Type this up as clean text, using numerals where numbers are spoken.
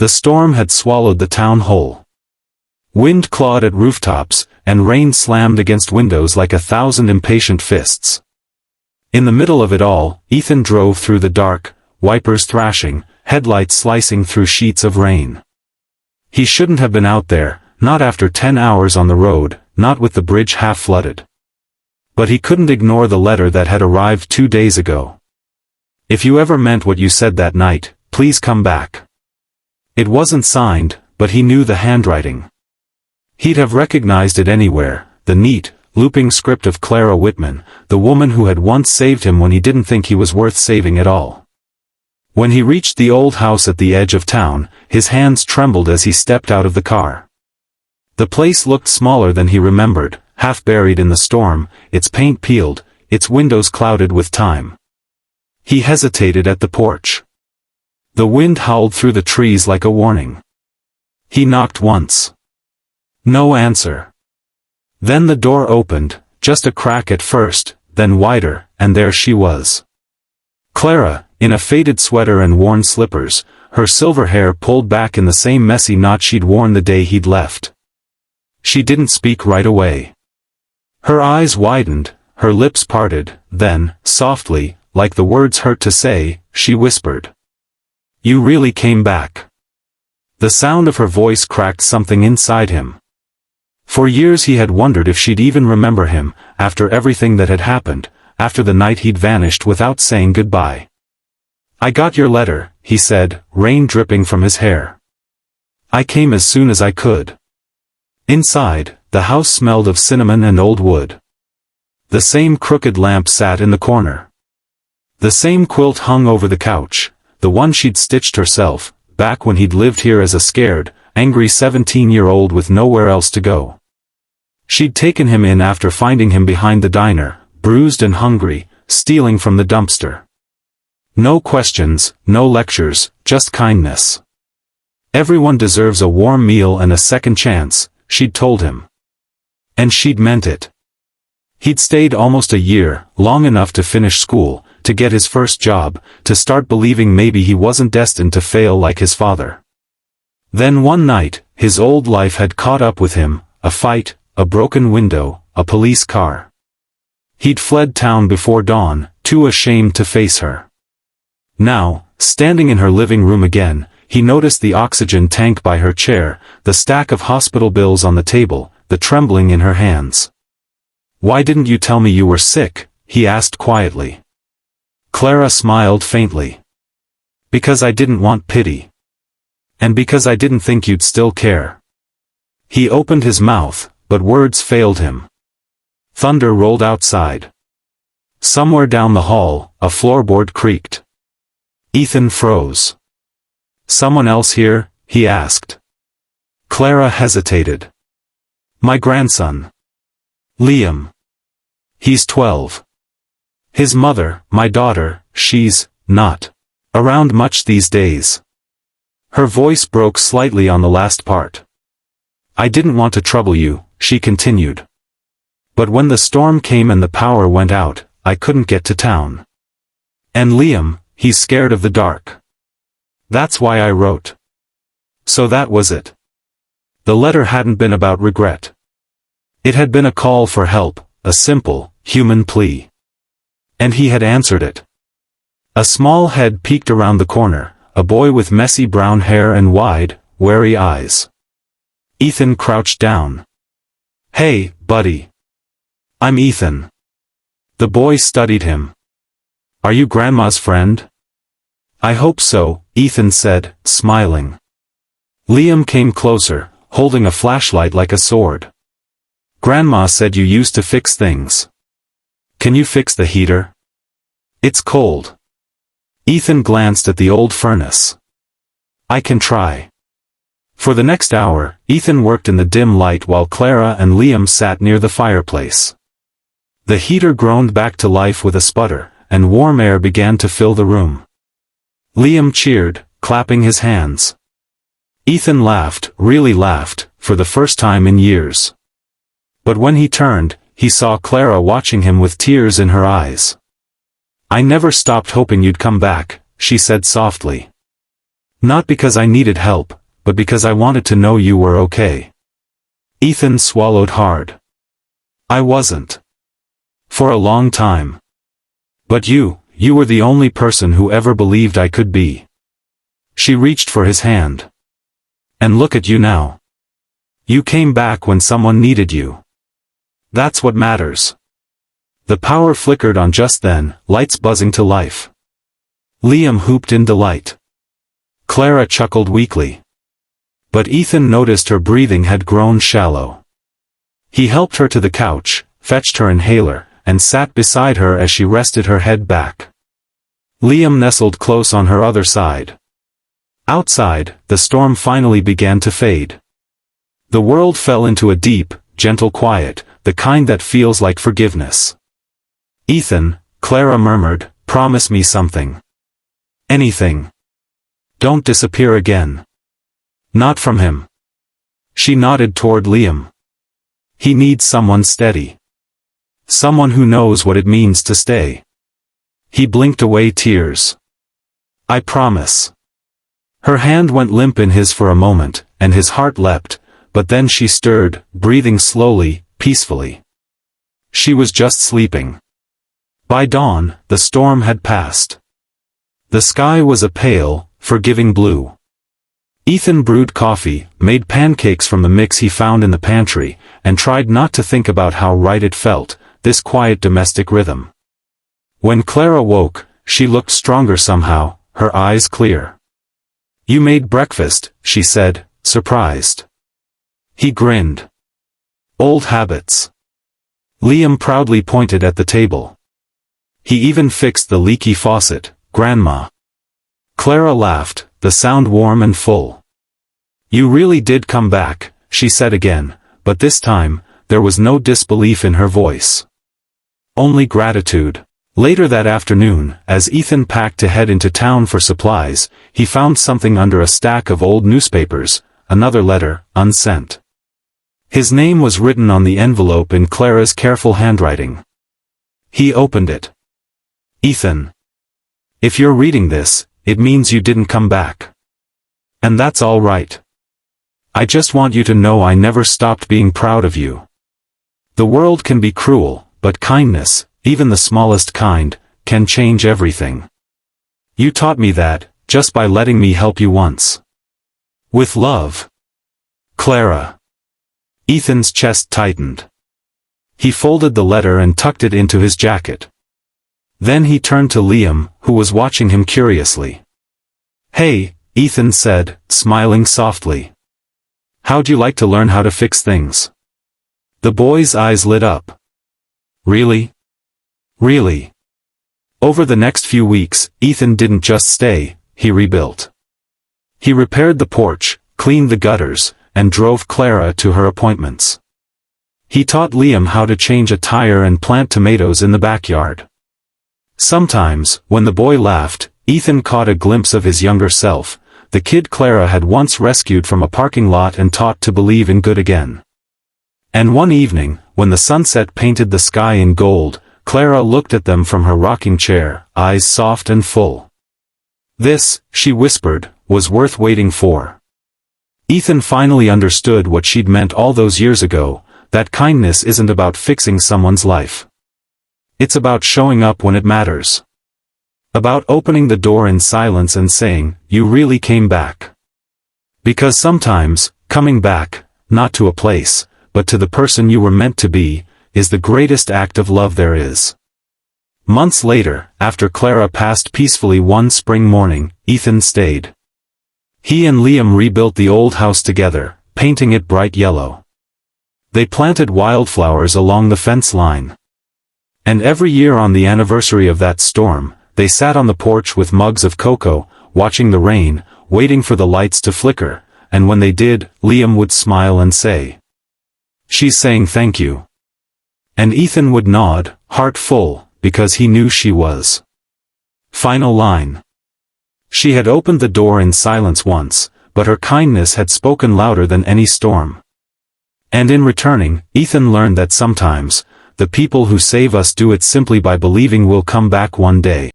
The storm had swallowed the town whole. Wind clawed at rooftops, and rain slammed against windows like 1,000 impatient fists. In the middle of it all, Ethan drove through the dark, wipers thrashing, headlights slicing through sheets of rain. He shouldn't have been out there, not after 10 hours on the road, not with the bridge half flooded. But he couldn't ignore the letter that had arrived 2 days ago. If you ever meant what you said that night, please come back. It wasn't signed, but he knew the handwriting. He'd have recognized it anywhere, the neat, looping script of Clara Whitman, the woman who had once saved him when he didn't think he was worth saving at all. When he reached the old house at the edge of town, his hands trembled as he stepped out of the car. The place looked smaller than he remembered, half buried in the storm, its paint peeled, its windows clouded with time. He hesitated at the porch. The wind howled through the trees like a warning. He knocked once. No answer. Then the door opened, just a crack at first, then wider, and there she was. Clara, in a faded sweater and worn slippers, her silver hair pulled back in the same messy knot she'd worn the day he'd left. She didn't speak right away. Her eyes widened, her lips parted, then, softly, like the words hurt to say, she whispered. "You really came back." The sound of her voice cracked something inside him. For years he had wondered if she'd even remember him, after everything that had happened, after the night he'd vanished without saying goodbye. "I got your letter," he said, rain dripping from his hair. "I came as soon as I could." Inside, the house smelled of cinnamon and old wood. The same crooked lamp sat in the corner. The same quilt hung over the couch, the one she'd stitched herself, back when he'd lived here as a scared, angry 17-year-old with nowhere else to go. She'd taken him in after finding him behind the diner, bruised and hungry, stealing from the dumpster. No questions, no lectures, just kindness. Everyone deserves a warm meal and a second chance, she'd told him. And she'd meant it. He'd stayed almost a year, long enough to finish school, to get his first job, to start believing maybe he wasn't destined to fail like his father. Then one night, his old life had caught up with him, a fight, a broken window, a police car. He'd fled town before dawn, too ashamed to face her. Now, standing in her living room again, he noticed the oxygen tank by her chair, the stack of hospital bills on the table, the trembling in her hands. "Why didn't you tell me you were sick?" he asked quietly. Clara smiled faintly. "Because I didn't want pity. And because I didn't think you'd still care." He opened his mouth, but words failed him. Thunder rolled outside. Somewhere down the hall, a floorboard creaked. Ethan froze. "Someone else here?" he asked. Clara hesitated. "My grandson. Liam. He's 12. His mother, my daughter, she's not around much these days." Her voice broke slightly on the last part. "I didn't want to trouble you," she continued. "But when the storm came and the power went out, I couldn't get to town. And Liam, he's scared of the dark. That's why I wrote." So that was it. The letter hadn't been about regret. It had been a call for help, a simple, human plea. And he had answered it. A small head peeked around the corner, a boy with messy brown hair and wide, wary eyes. Ethan crouched down. "Hey, buddy. I'm Ethan." The boy studied him. "Are you Grandma's friend?" "I hope so," Ethan said, smiling. Liam came closer, holding a flashlight like a sword. "Grandma said you used to fix things. Can you fix the heater? It's cold." Ethan glanced at the old furnace. "I can try." For the next hour, Ethan worked in the dim light while Clara and Liam sat near the fireplace. The heater groaned back to life with a sputter, and warm air began to fill the room. Liam cheered, clapping his hands. Ethan laughed, really laughed, for the first time in years. But when he turned, he saw Clara watching him with tears in her eyes. "I never stopped hoping you'd come back," she said softly. Not because I needed help, but because I wanted to know you were okay. Ethan swallowed hard. I wasn't. For a long time. But you were the only person who ever believed I could be. She reached for his hand. And look at you now. You came back when someone needed you. That's what matters. The power flickered on just then, lights buzzing to life. Liam whooped in delight. Clara chuckled weakly. But Ethan noticed her breathing had grown shallow. He helped her to the couch, fetched her inhaler, and sat beside her as she rested her head back. Liam nestled close on her other side. Outside, the storm finally began to fade. The world fell into a deep, gentle quiet, the kind that feels like forgiveness. Ethan, Clara murmured, promise me something. Anything. Don't disappear again. Not from him. She nodded toward Liam. He needs someone steady. Someone who knows what it means to stay. He blinked away tears. I promise. Her hand went limp in his for a moment, and his heart leapt, but then she stirred, breathing slowly, peacefully. She was just sleeping. By dawn, the storm had passed. The sky was a pale, forgiving blue. Ethan brewed coffee, made pancakes from the mix he found in the pantry, and tried not to think about how right it felt, this quiet domestic rhythm. When Clara woke, she looked stronger somehow, her eyes clear. You made breakfast, she said, surprised. He grinned. Old habits. Liam proudly pointed at the table. He even fixed the leaky faucet, Grandma. Clara laughed, the sound warm and full. You really did come back, she said again, but this time, there was no disbelief in her voice. Only gratitude. Later that afternoon, as Ethan packed to head into town for supplies, he found something under a stack of old newspapers, another letter, unsent. His name was written on the envelope in Clara's careful handwriting. He opened it. Ethan. If you're reading this, it means you didn't come back. And that's all right. I just want you to know I never stopped being proud of you. The world can be cruel, but kindness, even the smallest kind, can change everything. You taught me that, just by letting me help you once. With love. Clara. Ethan's chest tightened. He folded the letter and tucked it into his jacket. Then he turned to Liam, who was watching him curiously. Hey, Ethan said, smiling softly. How'd you like to learn how to fix things? The boy's eyes lit up. Really? Really? Over the next few weeks, Ethan didn't just stay, he rebuilt. He repaired the porch, cleaned the gutters, and drove Clara to her appointments. He taught Liam how to change a tire and plant tomatoes in the backyard. Sometimes, when the boy laughed, Ethan caught a glimpse of his younger self, the kid Clara had once rescued from a parking lot and taught to believe in good again. And one evening, when the sunset painted the sky in gold, Clara looked at them from her rocking chair, eyes soft and full. This, she whispered, was worth waiting for. Ethan finally understood what she'd meant all those years ago, that kindness isn't about fixing someone's life. It's about showing up when it matters. About opening the door in silence and saying, you really came back. Because sometimes, coming back, not to a place, but to the person you were meant to be, is the greatest act of love there is. Months later, after Clara passed peacefully one spring morning, Ethan stayed. He and Liam rebuilt the old house together, painting it bright yellow. They planted wildflowers along the fence line. And every year on the anniversary of that storm, they sat on the porch with mugs of cocoa, watching the rain, waiting for the lights to flicker, and when they did, Liam would smile and say, "She's saying thank you." And Ethan would nod, heart full, because he knew she was. Final line. She had opened the door in silence once, but her kindness had spoken louder than any storm. And in returning, Ethan learned that sometimes, the people who save us do it simply by believing we'll come back one day.